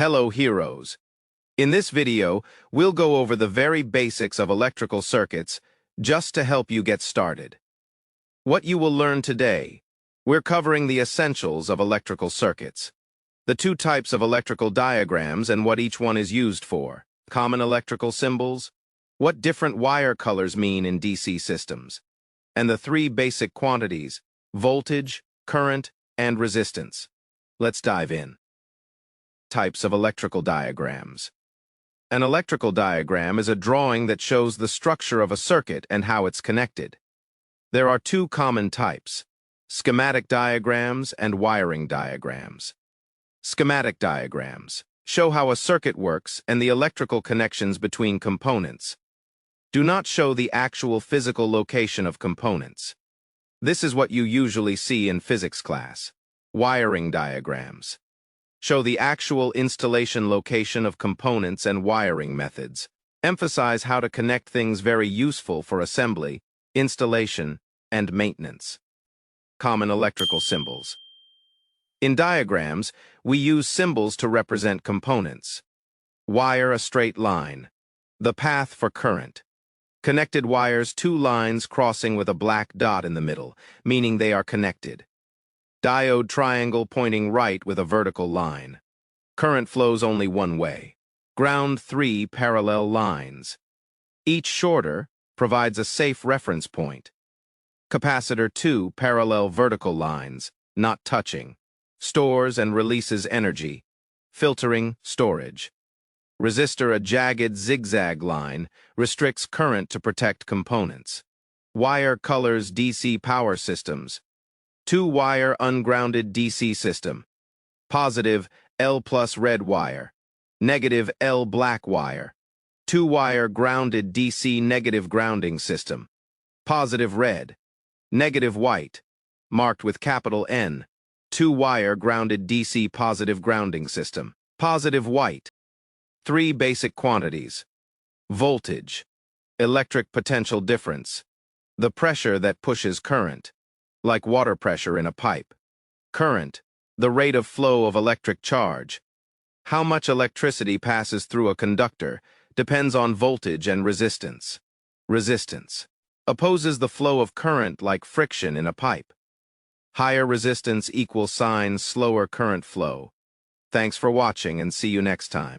Hello, heroes. In this video, we'll go over the very basics of electrical circuits just to help you get started. What you will learn today: we're covering the essentials of electrical circuits, the two types of electrical diagrams and what each one is used for, common electrical symbols, what different wire colors mean in DC systems, and the three basic quantities: voltage, current, and resistance. Let's dive in. Types of electrical diagrams. An electrical diagram is a drawing that shows the structure of a circuit and how it's connected. There are two common types: schematic diagrams and wiring diagrams. Schematic diagrams show how a circuit works and the electrical connections between components. Do not show the actual physical location of components. This is what you usually see in physics class. Wiring diagrams show the actual installation location of components and wiring methods. Emphasize how to connect things, very useful for assembly, installation, and maintenance. Common electrical symbols. In diagrams, we use symbols to represent components. Wire, a straight line. The path for current. Connected wires, two lines crossing with a black dot in the middle, meaning they are connected. Diode, triangle pointing right with a vertical line. Current flows only one way. Ground, three parallel lines. Each shorter provides a safe reference point. Capacitor, two parallel vertical lines, not touching. Stores and releases energy. Filtering, storage. Resistor, a jagged zigzag line, restricts current to protect components. Wire colors, DC power systems. Two-wire ungrounded DC system. Positive, L plus red wire. Negative, L black wire. Two-wire grounded DC negative grounding system. Positive red. Negative white, marked with capital N. Two-wire grounded DC positive grounding system. Positive white. Three basic quantities. Voltage, electric potential difference, the pressure that pushes current, like water pressure in a pipe. Current, the rate of flow of electric charge. How much electricity passes through a conductor depends on voltage and resistance. Resistance opposes the flow of current like friction in a pipe. Higher resistance equals slower current flow. Thanks for watching and see you next time.